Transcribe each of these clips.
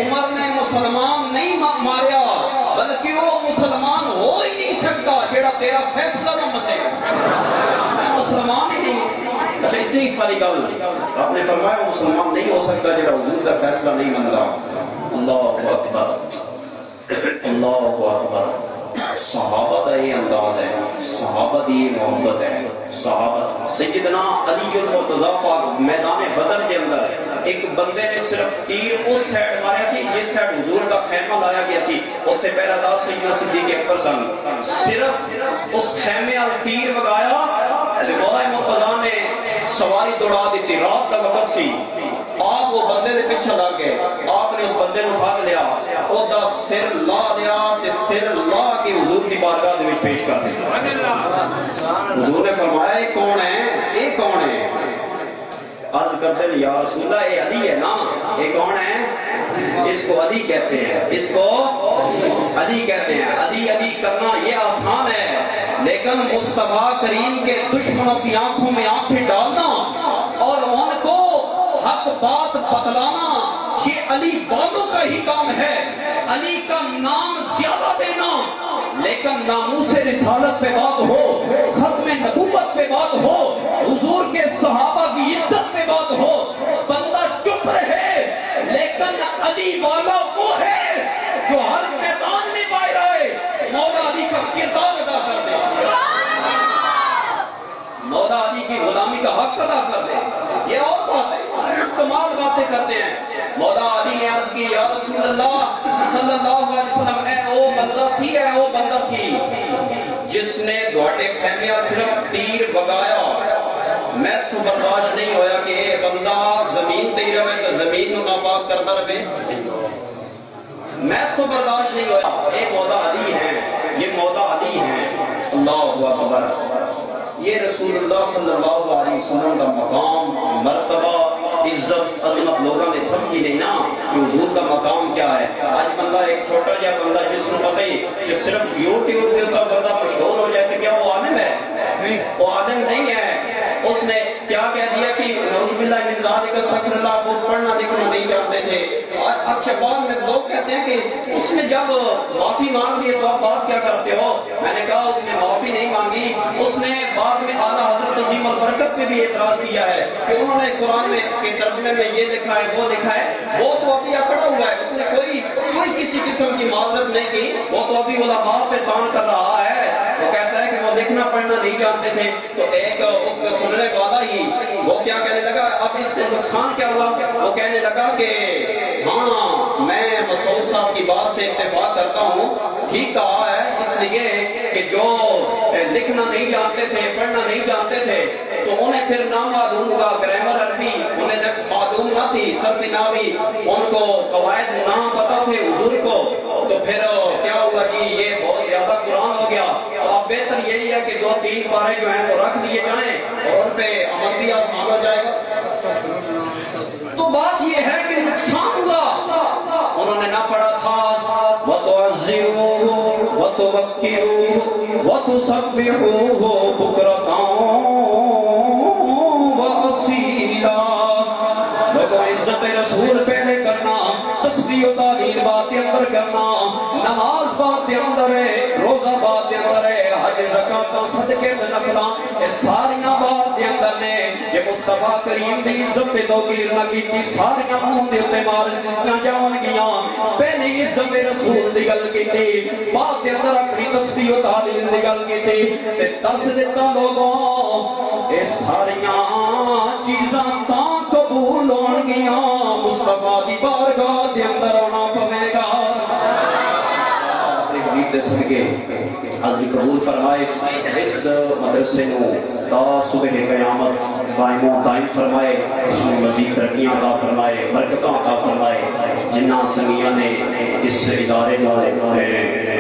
عمر نے مسلمان نہیں ماریا بلکہ وہ مسلمان ہو ہی نہیں سکتا جیڑا تیرا فیصلہ نہ منے، مسلمان ہی نہیں۔ اچھا اتنی ساری گل آپ نے فرمایا مسلمان نہیں ہو سکتا جیڑا حضور کا فیصلہ نہیں منتا۔ اللہ اکبر اللہ اکبر۔ صحابہ کا یہ انداز ہے، صحابہ کی یہ محبت ہے۔ صحابہ سیدنا علی المرتضیٰ پاک میدان بدر کے اندر ایک بندے نے صرف تیر اس سائڈ ماریا سی جس سائڈ حضور کا خیمہ لایا گیا سی، اوتے پہلا دار سیدنا صدیق اکبر سن، صرف اس خیمے ال تیر وگایا تے مولا مرتضیٰ نے سواری دوڑا دیتی۔ رات کا وقت سی، آپ وہ بندے دے پیچھے لگ گئے، آپ نے اس بندے نو پھڑ لیا، او دا سر لا دیا تے سر لا کے حضور دی بارگاہ دے وچ پیش کر دیا۔ حضور نے فرمایا یہ کون ہے؟ یہ کون ہے؟ عرض کرتے ہیں یا رسول اللہ یہ علی ہے نا۔ یہ کون ہے؟ اس کو علی کہتے ہیں، اس کو علی کہتے ہیں۔ علی علی کرنا یہ آسان ہے، لیکن مصطفیٰ کریم کے دشمنوں کی آنکھوں میں آنکھیں ڈالنا اور ان کو حق بات بتلانا یہ علی والوں کا ہی کام ہے۔ علی کا نام زیادہ دینا لیکن ناموس رسالت پہ بات ہو، ختم نبوت پہ بات ہو، حضور کے صحابہ کی عزت پہ بات ہو، بندہ چپ رہے، لیکن علی والا وہ ہے جو ہر میدان میں باہر آئے مولا علی کا کردار ادا کر دے، مولا علی کی غلامی کا حق ادا کر دے۔ یہ اور بات ہے، کمال باتیں کرتے ہیں۔ مولا علی نے عرض کی یا رسول اللہ صلی اللہ علیہ وسلم اے او بندہ سی، اے او بندہ سی جس نے دوڑے خیمے صرف تیر بگایا، میں تو برداشت نہیں ہویا کہ اے بندہ زمین تے رہے تو زمین نو ناپاک کرتا رہے، میں تو برداشت نہیں ہویا۔ یہ مولا علی ہیں، یہ مولا علی ہیں۔ اللہ اکبر۔ یہ رسول اللہ صلی اللہ علیہ وسلم کا مقام، مرتبہ، عزت، عظمت لوگوں نے سمجھی نہیں نا کہ حضور کا مقام کیا ہے۔ آج بندہ ایک چھوٹا جا بندہ جس کو پتہ ہی کہ صرف یوٹیوب کے اوپر بندہ مشہور ہو جائے تو کیا وہ عالم ہے؟ وہ عالم نہیں ہے۔ اس نے کیا کہہ دیا کہ نعوذ باللہ من ذالک استغفر اللہ، وہ پڑھنا لکھنا نہیں جانتے تھے۔ اب شباب میں لوگ کہتے ہیں کہ اس نے جب معافی مانگ لی تو آپ بات کیا کرتے ہو؟ میں نے کہا اس نے معافی نہیں مانگی، اس نے بعد میں اعلیٰ حضرت عظیم البرکت پہ بھی اعتراض کیا ہے کہ انہوں نے قرآن میں کے ترجمے میں یہ لکھا ہے وہ لکھا ہے، وہ تو ابھی اکڑا ہوا ہے، اس نے کوئی کسی قسم کی معذرت نہیں کی، وہ تو ابھی علماء پہ تان کر رہا ہے۔ وہ کہتا ہے کہ وہ لکھنا پڑھنا نہیں جانتے تھے۔ تو ایک اس میں سننے والا ہی وہ کیا کہنے لگا، اب اس سے نقصان کیا ہوا؟ وہ کہنے لگا کہ ہاں میں مسعود صاحب کی بات سے اتفاق کرتا ہوں، ٹھیک کہا ہے، اس لیے کہ جو لکھنا نہیں جانتے تھے، پڑھنا نہیں جانتے تھے تو انہیں پھر نہ معلوم ہوا گرامر عربی، انہیں معلوم نہ تھی صرف نحوی، ان کو قواعد نہ پتا تھے حضور کو، تو پھر کیا ہوا کہ یہ بہت زیادہ قرآن ہو گیا۔ تو اب بہتر یہی ہے کہ 2-3 پارے جو ہیں وہ رکھ دیے جائیں اور ان پہ عمل بھی آسان ہو جائے گا۔ تو بات یہ ہے کہ نقصان ہوا، انہوں نے نہ پڑھا تھا وَتُعَزِّرُوهُ وَتُوَقِّرُوهُ وَتُسَبِّحُوهُ بُكْرَةً وَأَصِيلًا۔ لوگوں عزت رسول پہلے کرنا، تسبیح و تعلیل بات اندر کرنا، نماز بات اندر ہے، روزہ بات اندر ہے، حج زکات صدقے نفلاں یہ ساریاں بات اندر نے۔ یہ مصطفیٰ کریم دی عزت تے توقیر نہ کیتی، ساریاں منہ دے تے مار نہ جان گیاں۔ پہلی عزت رسول دی گل کیتی، بات اندر اپنی تسبیح و تعلیل دی گل کیتی تے دس دیتا لوگوں اے ساریاں چیزاں تاں قبول ہون گیاں مصطفیٰ دی بارگاہ دے اندر آنا پوے گا۔ حبیب دے صدقے اللہ قبول فرمائے اس مدرسے نو تا صبح قیامت قائم و دائم فرمائے، اس میں مزید ترقیاں عطا فرمائے، برکتوں عطا فرمائے۔ جنہ سنگیاں نے اس ادارے کو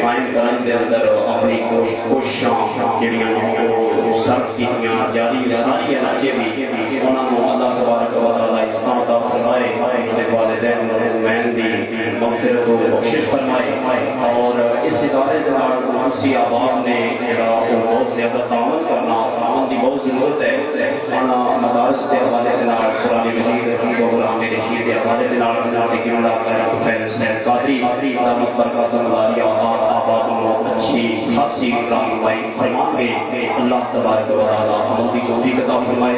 قائم کرنے کے اندر اپنی کوششاں جڑیاں صرف کیتیاں جاری ساری نچے بھی انہوں نے اللہ تبارک و تعالی عزت عطا فرمائے، اپنے والدین مرحومین دی مغفرت و بخشش فرمائے، اور اس ادارے کے نال مرسی احباب نے بہت زیادہ تعاون کرنا، تعاون کی بہت ضرورت ہے۔ مدارس کے حوالے کے نال قرآن مجید کو قرآن رشید کے حوالے کے نال لیکن فیض حسین قادری دامت برکات العالیہ آباد اچھی خاصی رہنمائی فرمان میں اللہ تبارک و تعالی عمل کی توفیق عطا فرمائے۔